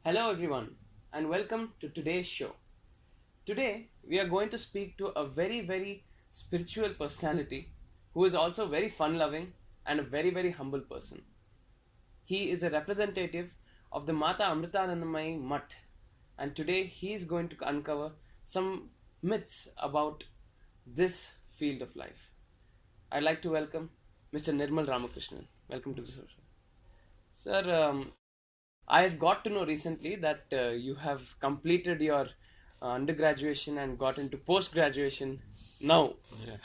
Hello, everyone, and welcome to today's show. Today, we are going to speak to a very spiritual personality who is also very fun loving and a very humble person. He is a representative of the Mata AmritaMysuruCampus Mutt, and today he is going to uncover some myths about this field of life. I'd like to welcome Mr. Nirmal Ramakrishnan. Welcome to the show. Sir, I have got to know recently that you have completed your undergraduation and got into post graduation now. Yeah,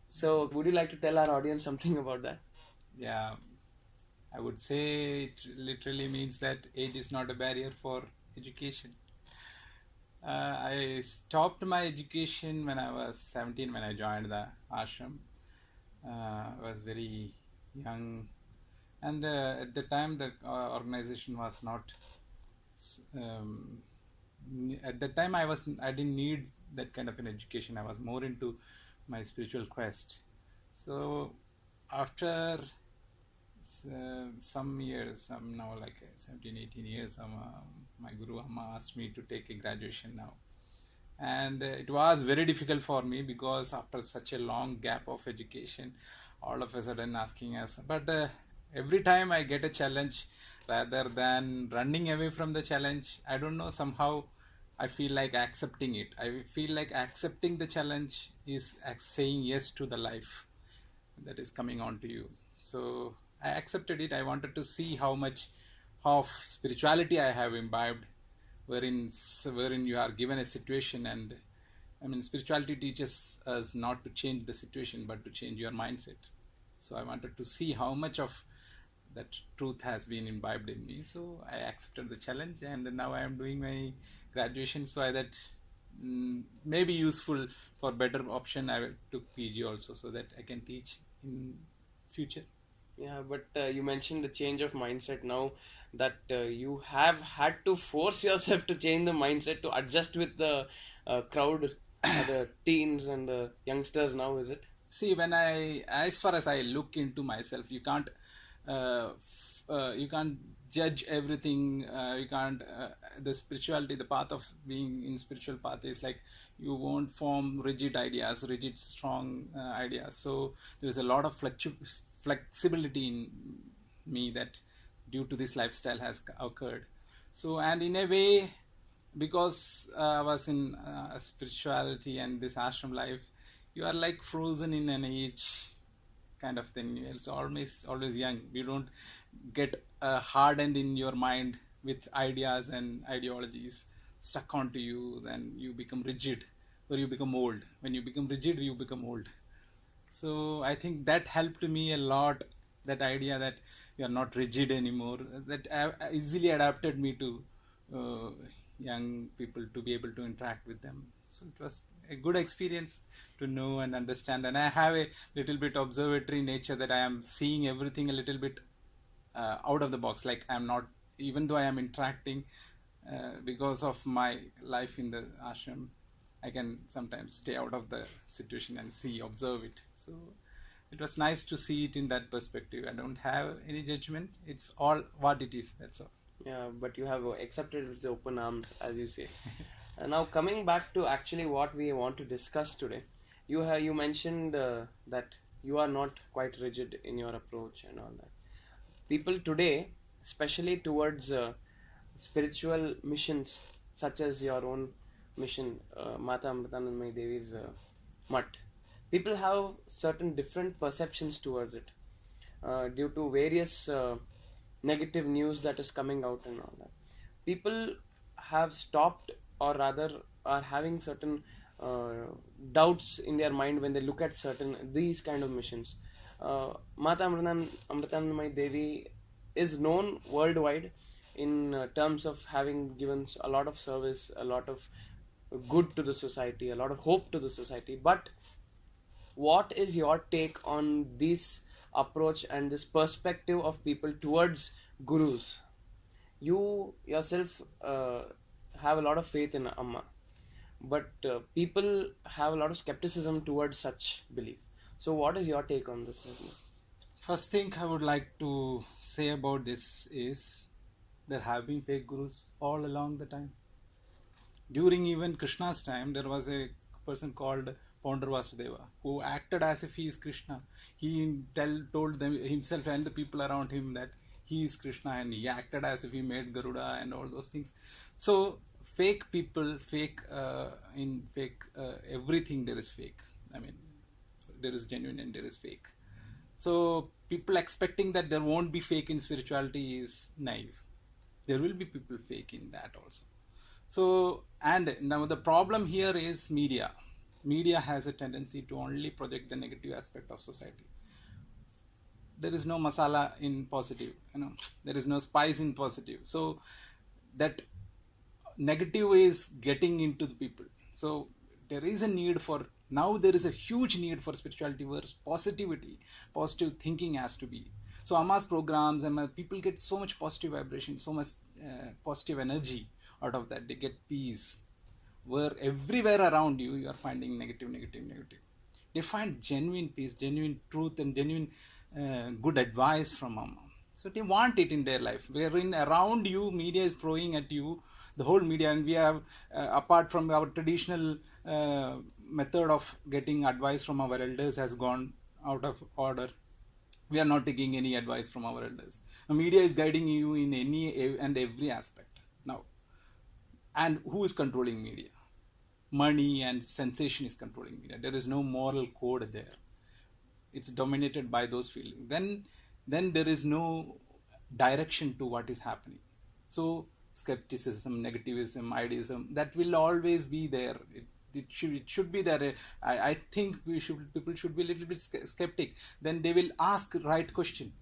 So, would you like to tell our audience something about that? yeah. I would say it literally means that age is not a barrier for education. I stopped my education when I was 17 when I joined the ashram. I was very young, and at the time the organization was not. Um, at that time, I didn't need that kind of an education. I was more into my spiritual quest. So after some years, some now like 17, 18 years, my Guru Amma asked me to take a graduation now. And it was very difficult for me because after such a long gap of education, all of a sudden asking us, but every time I get a challenge, rather than running away from the challenge, I don't know, somehow I feel like accepting it. I feel like accepting the challenge is saying yes to the life that is coming on to you. So I accepted it. I wanted to see how much of spirituality I have imbibed, wherein you are given a situation, and I mean spirituality teaches us not to change the situation but to change your mindset. So I wanted to see how much of that truth has been imbibed in me. So I accepted the challenge, and now I am doing my graduation so that may be useful for better option. I took PG also so that I can teach in future. Yeah, but you mentioned the change of mindset now that you have had to force yourself to change the mindset to adjust with the crowd, the teens and the youngsters now, is it? See, when as far as I look into myself, you can't judge everything. You can't. The spirituality, the path of being in spiritual path is like you won't form rigid ideas, rigid strong ideas. So there is a lot of flexibility in me that due to this lifestyle has occurred. So, and in a way, because I was in spirituality and this ashram life, you are like frozen in an age kind of thing. It's always young. You don't get hardened in your mind with ideas and ideologies stuck onto you. Then you become rigid, or you become old. When you become rigid, you become old. So I think that helped me a lot. That idea that you are not rigid anymore. That easily adapted me to uh, young people, to be able to interact with them. So it was a good experience to know and understand. And I have a little bit observatory nature, that I am seeing everything a little bit out of the box. Like I'm not, even though I am interacting, because of my life in the ashram, I can sometimes stay out of the situation and observe it. So it was nice to see it in that perspective. I don't have any judgment. It's all what it is. That's all. Yeah, but you have accepted with open arms, as you say. Now, coming back to actually what we want to discuss today, you mentioned that you are not quite rigid in your approach and all that. People today, especially towards spiritual missions, such as your own mission, Mata AmritaMysuruCampus Devi's Mutt, people have certain different perceptions towards it due to various negative news that is coming out and all that. People have stopped, or rather are having certain doubts in their mind when they look at certain these kind of missions. Mata Amritanandamayi Devi is known worldwide in terms of having given a lot of service, a lot of good to the society, a lot of hope to the society. But what is your take on this approach and this perspective of people towards gurus? You yourself have a lot of faith in Amma, but people have a lot of skepticism towards such belief. So, what is your take on this? First thing I would like to say about this is There have been fake gurus all along the time. During even Krishna's time, there was a person called Ponder Vasudeva who acted as if he is Krishna. He told them himself and the people around him that he is Krishna, and he acted as if he made Garuda and all those things. So fake people, everything there is fake. I mean, there is genuine and there is fake. So people expecting that there won't be fake in spirituality is naive. There will be people fake in that also. So, and now the problem here is media. Media has a tendency to only project the negative aspect of society. There is no masala in positive, there is no spice in positive. So that negative is getting into the people. So there is a need for, now there is a huge need for spirituality where positive thinking has to be. So Amma's programs and people get so much positive vibration, so much positive energy out of that. They get peace. Where everywhere around you, you are finding negative. They find genuine peace, genuine truth, and genuine good advice from Amma. So they want it in their life. Wherein around you, media is throwing at you, the whole media, and we have, apart from our traditional method of getting advice from our elders has gone out of order. We are not taking any advice from our elders. The media is guiding you in any and every aspect now. And who is controlling media? Money and sensation is controlling media. There is no moral code there. It's dominated by those feelings. Then there is no direction to what is happening. So skepticism, negativism, idealism, that will always be there. It should be there. I think people should be a little bit skeptic. Then they will ask right question.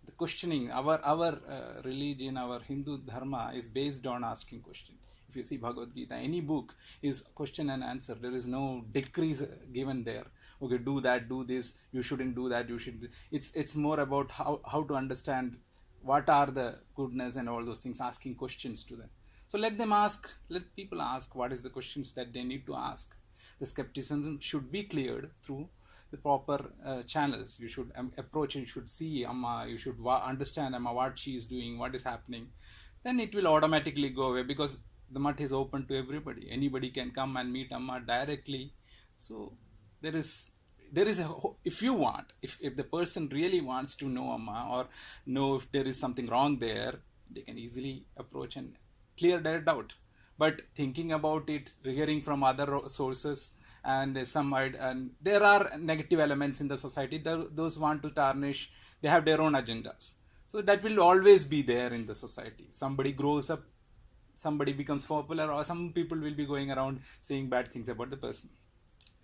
The questioning, our religion, our Hindu dharma is based on asking question. If you see Bhagavad Gita, any book is question and answer. There is no decrees given there. Okay, do that, do this. You shouldn't do that. You should. It's more about how to understand what are the goodness and all those things. Asking questions to them. So let them ask. Let people ask what is the questions that they need to ask. The skepticism should be cleared through the proper channels. You should approach and you should see Amma. You should understand Amma, what she is doing, what is happening. Then it will automatically go away, because the mutt is open to everybody. Anybody can come and meet Amma directly. So there is if you want, if the person really wants to know Amma or know if there is something wrong there, they can easily approach and clear their doubt. But thinking about it, hearing from other sources, and and there are negative elements in the society. Those want to tarnish. They have their own agendas. So that will always be there in the society. Somebody grows up, somebody becomes popular, or some people will be going around saying bad things about the person.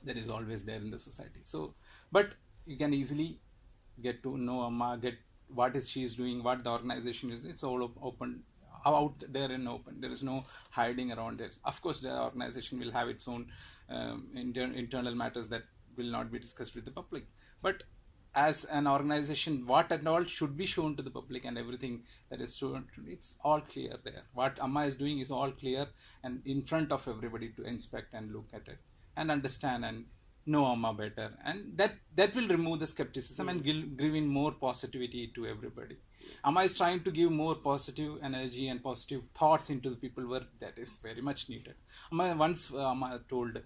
That is always there in the society. So, but you can easily get to know Amma, get what is she is doing, what the organization is. It's all open, out there and open. There is no hiding around it. Of course, the organization will have its own internal matters that will not be discussed with the public. But as an organization, what and all should be shown to the public, and everything that is shown, it's all clear there. What Amma is doing is all clear and in front of everybody to inspect and look at it and understand and know Amma better. And that will remove the skepticism and give in more positivity to everybody. Amma is trying to give more positive energy and positive thoughts into the people, where that is very much needed. Amma told,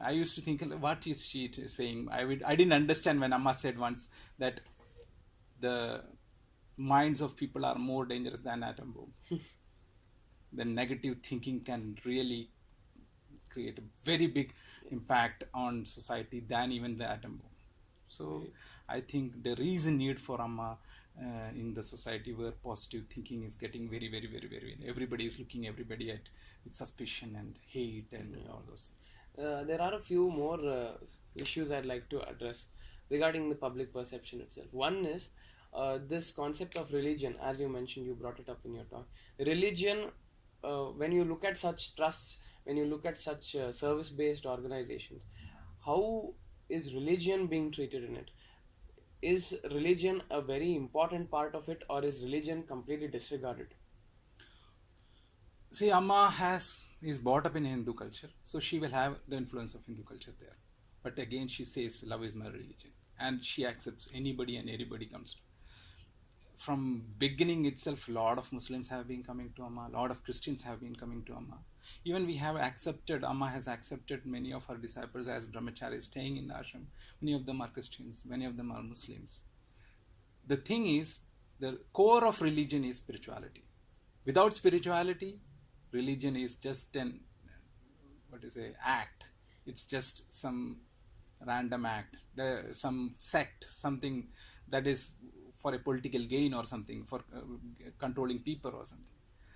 I used to think, what is she saying? I didn't understand when Amma said once that the minds of people are more dangerous than atom bomb. The negative thinking can really create a very big impact on society than even the atom bomb. So I think there is a need for Amma in the society where positive thinking is getting very, very, very, very. Everybody is looking everybody at with suspicion and hate and all those things. There are a few more issues I'd like to address regarding the public perception itself. One is this concept of religion. As you mentioned, you brought it up in your talk. Religion, when you look at such trusts, when you look at such service-based organizations, how is religion being treated in it? Is religion a very important part of it, or is religion completely disregarded? See, Amma is brought up in Hindu culture, so she will have the influence of Hindu culture there. But again, she says, love is my religion. And she accepts anybody and everybody comes to. from beginning itself, a lot of Muslims have been coming to Amma, a lot of Christians have been coming to Amma. Even we have accepted, Amma has accepted many of her disciples as brahmacharis staying in the ashram. Many of them are Christians, many of them are Muslims. The thing is, the core of religion is spirituality. Without spirituality, religion is just an, act. It's just some random act, some sect, something that is for a political gain or something, for controlling people or something.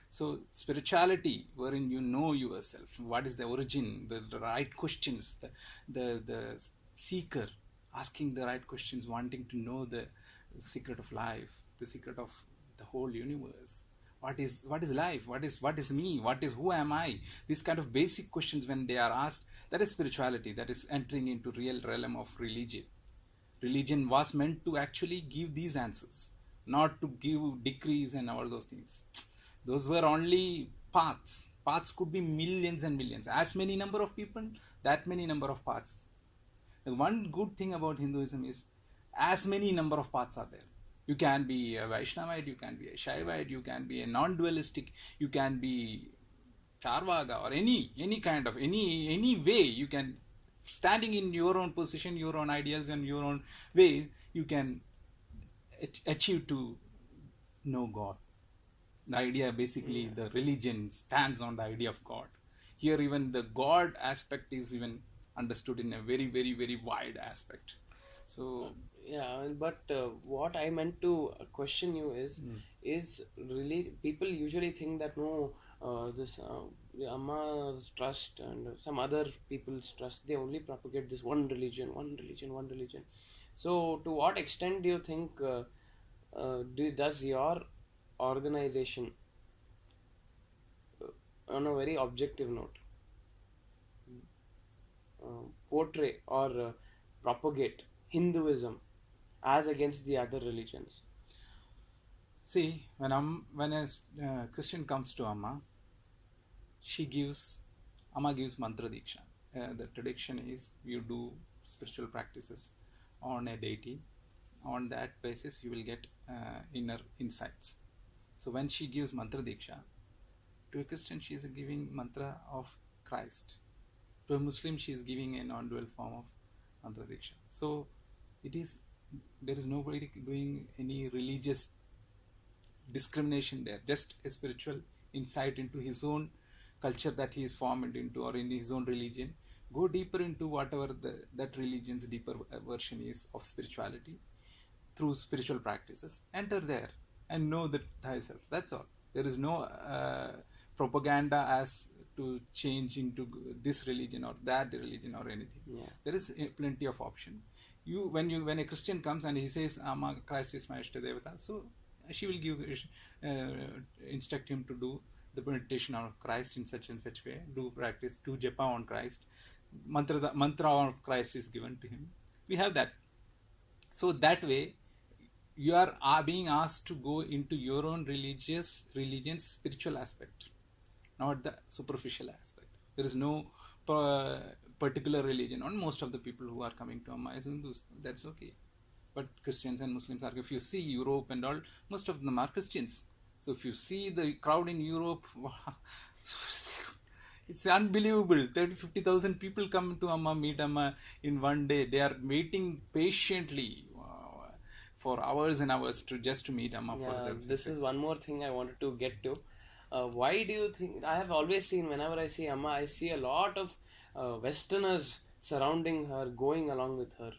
So spirituality, wherein you know yourself, what is the origin, the right questions, the seeker asking the right questions, wanting to know the secret of life, the secret of the whole universe. What is life? What is me? Who am I? These kind of basic questions, when they are asked, that is spirituality. That is entering into real realm of religion. Religion was meant to actually give these answers, not to give decrees and all those things. Those were only paths. Paths could be millions and millions. As many number of people, that many number of paths. The one good thing about Hinduism is, as many number of paths are there. You can be a Vaishnavite, you can be a Shaivite, you can be a non-dualistic, you can be Charvaga, or any kind of, any way you can, standing in your own position, your own ideas and your own ways, you can achieve to know God. The idea, basically, the religion stands on the idea of God. Here even the God aspect is even understood in a very, very, very wide aspect. So yeah, but what I meant to question you is really, people usually think that no, this the Amma's trust and some other people's trust, they only propagate this one religion. So to what extent do you think does your organization, on a very objective note, portray or propagate Hinduism as against the other religions? See, when a Christian comes to Amma, Amma gives mantra diksha. The tradition is, you do spiritual practices on a deity. On that basis, you will get inner insights. So when she gives mantra diksha, to a Christian she is giving mantra of Christ. To a Muslim she is giving a non-dual form of mantra diksha. So there is nobody doing any religious discrimination there, just a spiritual insight into his own culture that he is formed into, or in his own religion. Go deeper into whatever that religion's deeper version is of spirituality through spiritual practices. Enter there and know that thyself. That's all. There is no propaganda as to change into this religion or that religion or anything. Yeah. There is plenty of option. When a Christian comes and he says, Christ is my Ishta Devata, so she will instruct him to do the meditation on Christ in such and such way, do practice, do japa on Christ, mantra of Christ is given to him. We have that. So that way, you are being asked to go into your own religion's spiritual aspect, not the superficial aspect. There is no particular religion, and most of the people who are coming to Amma is Hindus. That's okay. But Christians and Muslims are, if you see Europe and all, most of them are Christians. So if you see the crowd in Europe, it's unbelievable. 30,000-50,000 people come to Amma, meet Amma in one day. They are waiting patiently for hours and hours just to meet Amma. Yeah, this is one more thing I wanted to get to. Why do you think, I have always seen, whenever I see Amma, I see a lot of Westerners surrounding her, going along with her.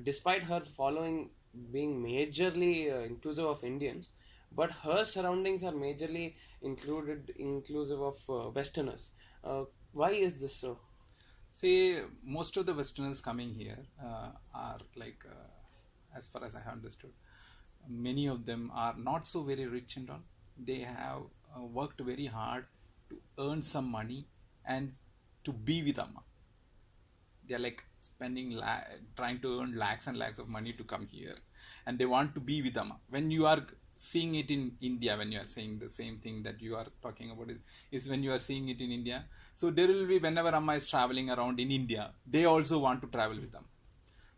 Despite her following being majorly inclusive of Indians, but her surroundings are majorly inclusive of Westerners. Why is this so? See, most of the Westerners coming here are like, as far as I have understood, many of them are not so very rich and all. They have worked very hard to earn some money and to be with Amma. They are like spending, trying to earn lakhs and lakhs of money to come here, and they want to be with Amma. When you are seeing it in India, when you are saying the same thing that you are talking about, is when you are seeing it in India. So there will be, whenever Amma is traveling around in India, they also want to travel with Amma.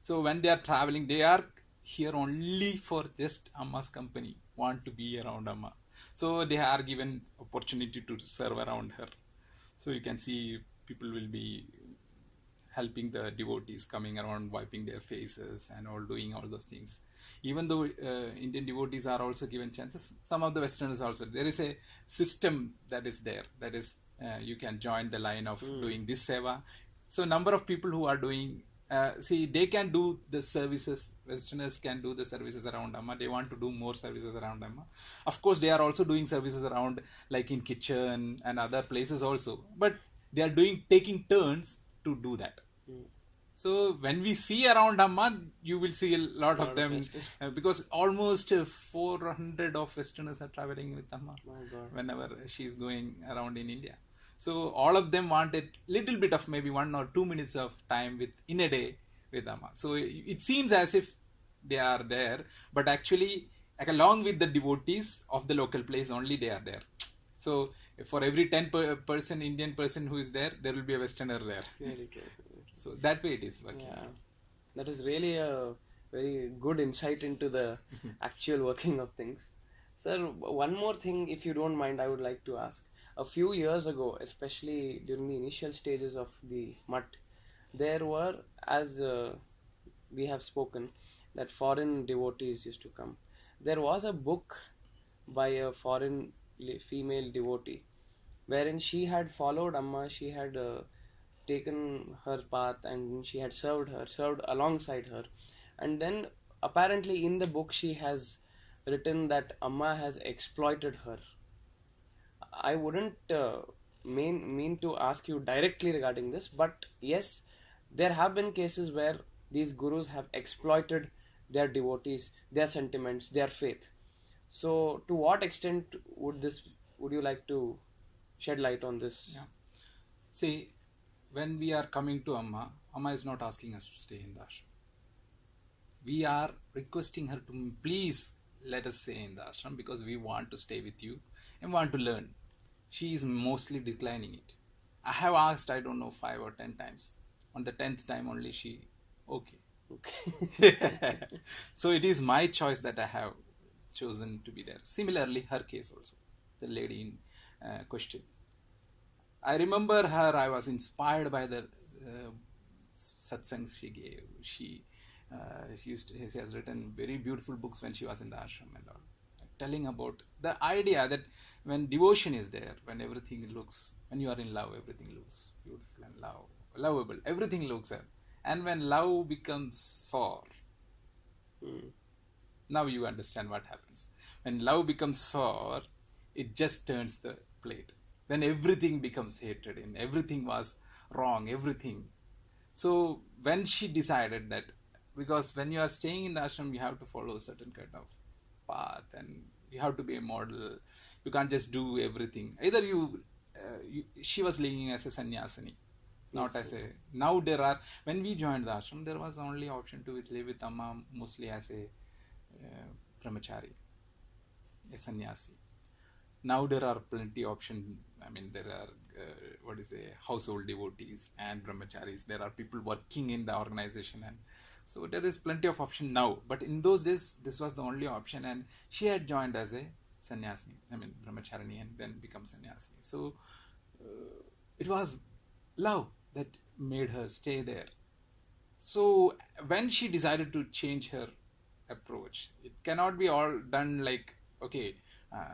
So when they are traveling, they are here only for just Amma's company, want to be around Amma. So they are given opportunity to serve around her. So you can see people will be helping the devotees, coming around, wiping their faces and all, doing all those things. Even though Indian devotees are also given chances, some of the Westerners also, there is a system that is there. That is, you can join the line of doing this seva. So number of people who are doing, they can do the services, Westerners can do the services around Amma. They want to do more services around Amma. Of course, they are also doing services around, like in kitchen and other places also. But they are taking turns to do that. So when we see around Amma, you will see a lot of them, because almost 400 of Westerners are traveling with Amma whenever she is going around in India. So all of them want a little bit of maybe 1 or 2 minutes of time in a day with Amma. So it seems as if they are there, but actually, like, along with the devotees of the local place, only they are there. So for every 10 person, Indian person who is there, there will be a Westerner there. Very good. So that way it is working. Yeah, that is really a very good insight into the actual working of things. Sir, one more thing, if you don't mind, I would like to ask. A few years ago, especially during the initial stages of the Mutt, there were, as we have spoken, that foreign devotees used to come. There was a book by a foreign female devotee, wherein she had followed Amma, she had taken her path, and she had served alongside her. And then apparently in the book she has written that Amma has exploited her. I wouldn't mean to ask you directly regarding this, but yes, there have been cases where these gurus have exploited their devotees, their sentiments, their faith. So to what extent would you like to shed light on this? Yeah. See, when we are coming to Amma, Amma is not asking us to stay in the ashram. We are requesting her to please let us stay in the ashram because we want to stay with you and want to learn. She is mostly declining it. I have asked, I don't know, 5 or 10 times. On the 10th time only she, okay. So it is my choice that I have chosen to be there. Similarly, her case also, the lady in question. I remember her, I was inspired by the satsangs she gave. She has written very beautiful books when she was in the ashram and all, telling about the idea that when devotion is there, when you are in love, everything looks beautiful and lovable. Everything looks there. And when love becomes sour, now you understand what happens. When love becomes sour, it just turns the plate. Then everything becomes hatred and everything was wrong, everything. So when she decided that, because when you are staying in the ashram, you have to follow a certain kind of path and you have to be a model. You can't just do everything. Either she was living as a sannyasini, not as a, now there are, when we joined the ashram, there was only option to live with Amma mostly as a brahmachari, a sannyasi. Now there are plenty option. I mean, there are household devotees and brahmacharis. There are people working in the organization, and so there is plenty of option now. But in those days, this was the only option, and she had joined as a sannyasini. I mean, brahmacharini, and then become sannyasini. So it was love that made her stay there. So when she decided to change her approach, it cannot be all done like, okay,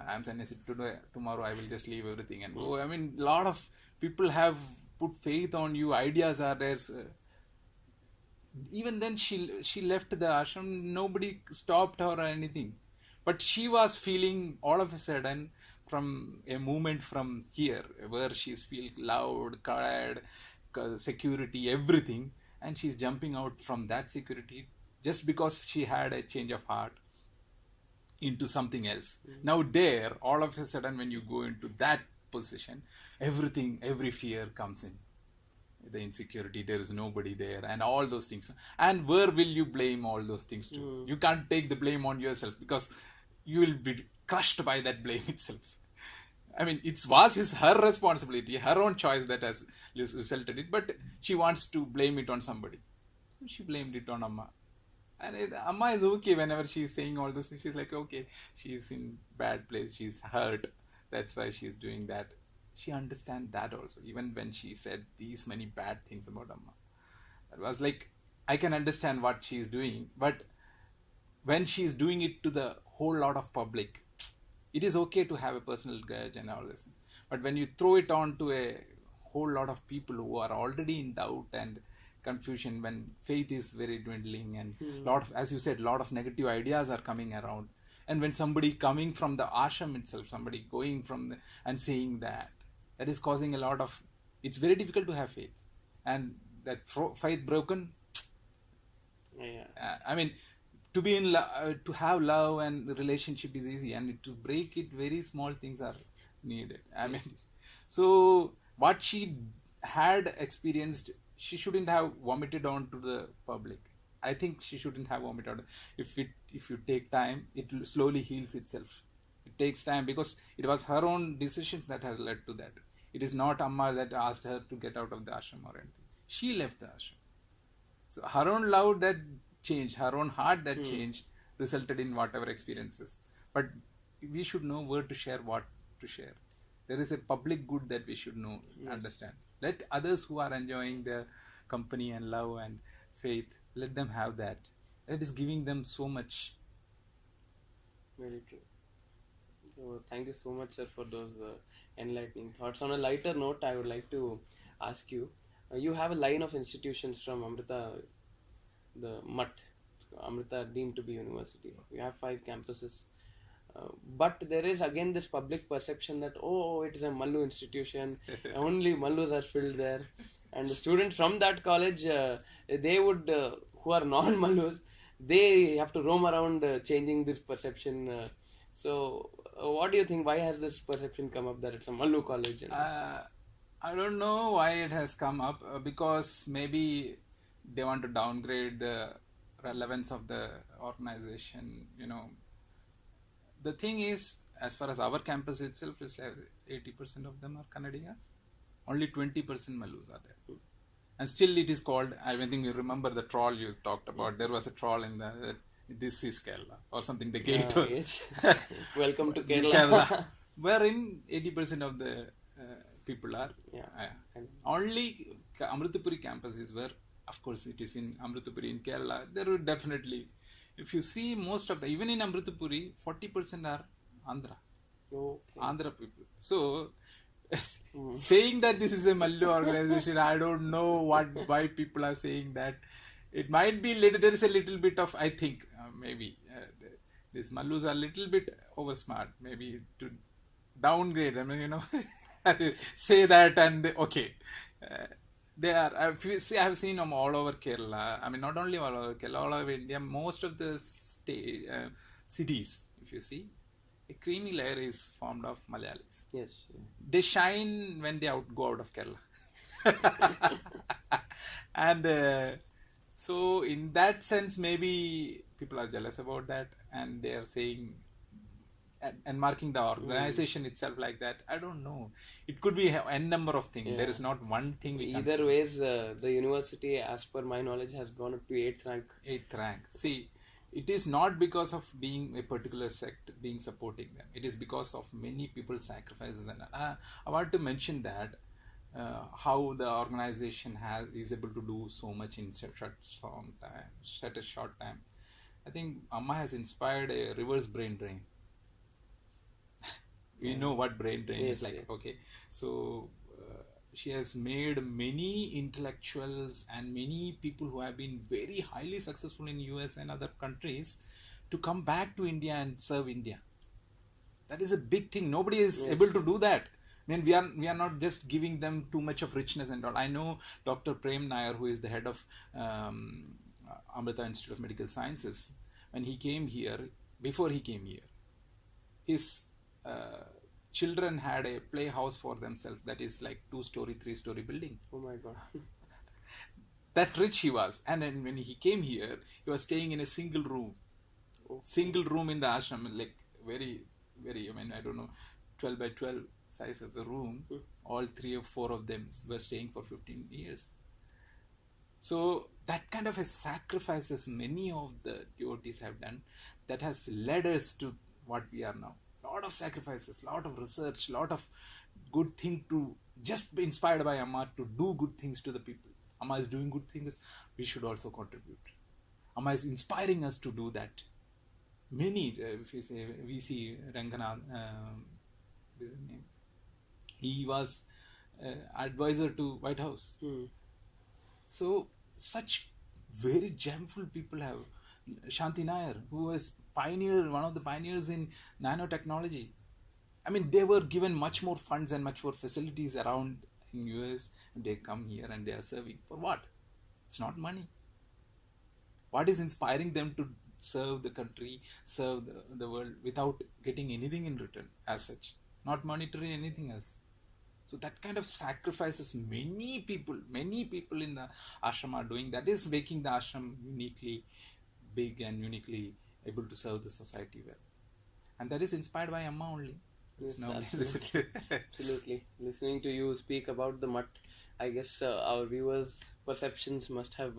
I'm sannyasi today, tomorrow I will just leave everything and go. I mean, a lot of people have put faith on you, ideas are there. Even then she left the ashram, nobody stopped her or anything. But she was feeling all of a sudden from a movement from here, where she's feeling loud, tired, security, everything. And she's jumping out from that security just because she had a change of heart into something else. Now there, all of a sudden when you go into that position, every fear comes in. The insecurity, there is nobody there, and all those things. And where will you blame all those things to? You can't take the blame on yourself because you will be crushed by that blame itself. I mean, it's her responsibility, her own choice that has resulted it, but she wants to blame it on somebody. So she blamed it on Amma. And Amma is okay whenever she's saying all those things. She's like, okay, she's in bad place. She's hurt. That's why she's doing that. She understands that also. Even when she said these many bad things about Amma, it was like, I can understand what she's doing, but when she's doing it to the whole lot of public, it is okay to have a personal grudge and all this. But when you throw it on to a whole lot of people who are already in doubt and confusion, when faith is very dwindling and lot of, as you said, lot of negative ideas are coming around, and when somebody coming from the ashram itself, somebody going from the, and saying that is causing a lot of, it's very difficult to have faith, and that faith broken. I mean, to be in to have love and relationship is easy, and to break it, very small things are needed. I mean, so what she had experienced, she shouldn't have vomited on to the public. I think she shouldn't have vomited. If you take time, it slowly heals itself. It takes time because it was her own decisions that has led to that. It is not Amma that asked her to get out of the ashram or anything. She left the ashram. So her own love that changed, her own heart that changed, resulted in whatever experiences. But we should know where to share, what to share. There is a public good that we should know, understand. Let others who are enjoying the company and love and faith, let them have that. That is giving them so much. Very true. So thank you so much, sir, for those enlightening thoughts. On a lighter note, I would like to ask you, you have a line of institutions from Amrita, the MUT, Amrita deemed to be university. We have 5 campuses. But there is again this public perception that, oh, it is a Mallu institution, only Mallus are filled there. And the students from that college, they would, who are non-Mallus, they have to roam around changing this perception. So what do you think? Why has this perception come up that it's a Mallu college? I don't know why it has come up, because maybe they want to downgrade the relevance of the organization, The thing is, as far as our campus itself is, like 80% of them are Kannadigas. Only 20% Mallus are there. And still it is called, I think you remember the trawl you talked about. There was a trawl in this is Kerala or something, the gate. Yes. Welcome to Kerala. Wherein 80% of the people are. Only Amritapuri campus is where, of course, it is in Amritapuri in Kerala. There will definitely, if you see most of the, even in Amritapuri, 40% are Andhra. Okay. Andhra people. So, saying that this is a Mallu organization, I don't know why people are saying that. It might be there is a little bit of, I think, maybe these Mallus are a little bit over smart, maybe to downgrade. I mean, say that and okay. They are. I have seen them all over Kerala. I mean, not only all over Kerala, all over India. Most of the cities, if you see, a creamy layer is formed of Malayalis. Yes. They shine when they go out of Kerala. And so, in that sense, maybe people are jealous about that, and they are saying and marking the organization itself like that. I don't know. It could be n number of things. There is not one thing. Either ways, the university, as per my knowledge, has gone up to 8th rank. 8th rank. See, it is not because of being a particular sect being supporting them. It is because of many people's sacrifices. And I want to mention that how the organization is able to do so much in such a short time. I think Amma has inspired a reverse brain drain. We know what brain drain is like. Yes. Okay, so she has made many intellectuals and many people who have been very highly successful in US and other countries to come back to India and serve India. That is a big thing. Nobody is able to do that. I mean, we are not just giving them too much of richness and all. I know Dr. Prem Nair, who is the head of Amrita Institute of Medical Sciences, when he came here, before he came here, his children had a playhouse for themselves that is like 2-story, 3-story building. Oh my God. That rich he was. And then when he came here, he was staying in a single room. Okay. Single room in the ashram, like very, very, I mean, I don't know, 12 by 12 size of the room. All 3 or 4 of them were staying for 15 years. So that kind of a sacrifices many of the devotees have done, that has led us to what we are now. Lot of sacrifices, lot of research, lot of good thing to just be inspired by Amma to do good things to the people. Amma is doing good things, we should also contribute. Amma is inspiring us to do that. Many, if you say, we see Ranganath, what is his name? He was advisor to White House. So such very gemful people have. Shanti Nair, who was one of the pioneers in nanotechnology. I mean, they were given much more funds and much more facilities around in US, and they come here and they are serving for what? It's not money. What is inspiring them to serve the country, serve the world without getting anything in return as such? Not monetary, anything else. So that kind of sacrifices many people in the ashram are doing. That is making the ashram uniquely big and uniquely able to serve the society well. And that is inspired by Amma only. Yes, absolutely. Listening to you speak about the mutt, I guess our viewers' perceptions must have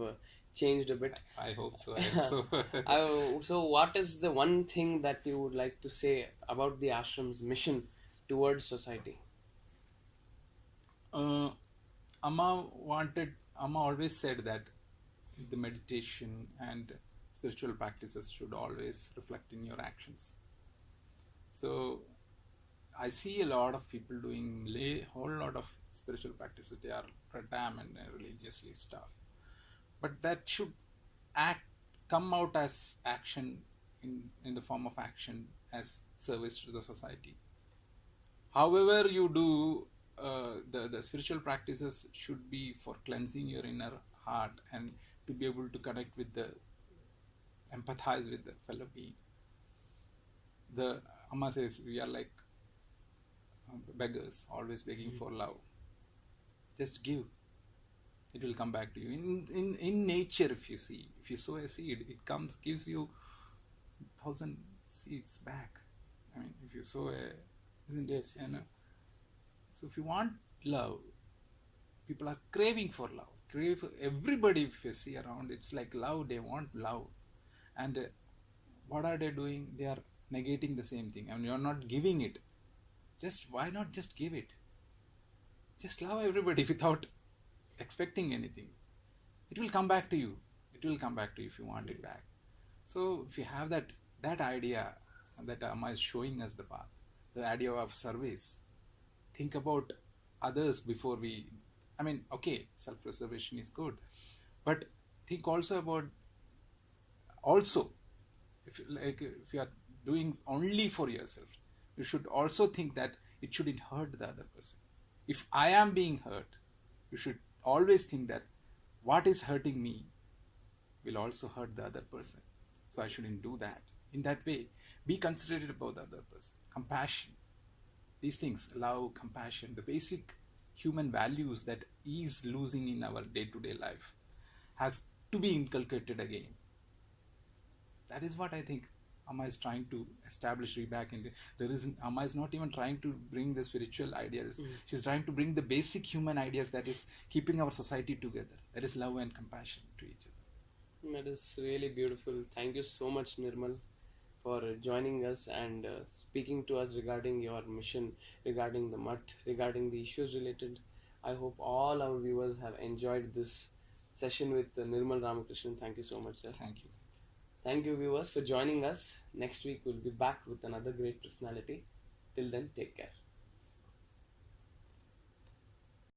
changed a bit. I hope so. So what is the one thing that you would like to say about the ashram's mission towards society? Amma always said that the meditation and spiritual practices should always reflect in your actions. So I see a lot of people doing a whole lot of spiritual practices. They are pratam and religiously stuff, but that should come out as action in the form of action as service to the society. However you do, the spiritual practices should be for cleansing your inner heart and to be able to connect with empathize with the fellow being. The Amma says we are like beggars, always begging for love. Just give, it will come back to you. In nature, if you sow a seed, it gives you 1,000 seeds back. I mean, if you sow isn't it? Yes. So if you want love, people are craving for love. Everybody, if you see around, it's like love. They want love, and what are they doing? They are negating the same thing. I mean, you are not giving it. Why not just give it? Just love everybody without expecting anything. It will come back to you. It will come back to you if you want it back. So if you have that idea that Amma is showing us the path, the idea of service, think about others before self-preservation is good, but think also about if you are doing only for yourself, you should also think that it shouldn't hurt the other person. If I am being hurt, you should always think that what is hurting me will also hurt the other person. So I shouldn't do that. In that way, be considerate about the other person. Compassion. These things, love, compassion, the basic human values that is losing in our day-to-day life has to be inculcated again. That is what I think Amma is trying to establish back in. Amma is not even trying to bring the spiritual ideas. She's trying to bring the basic human ideas that is keeping our society together. That is love and compassion to each other. That is really beautiful. Thank you so much, Nirmal, for joining us and speaking to us regarding your mission, regarding the mutt, regarding the issues related. I hope all our viewers have enjoyed this session with Nirmal Ramakrishnan. Thank you so much, sir. Thank you. Thank you, viewers, for joining us. Next week we'll be back with another great personality. Till then, take care.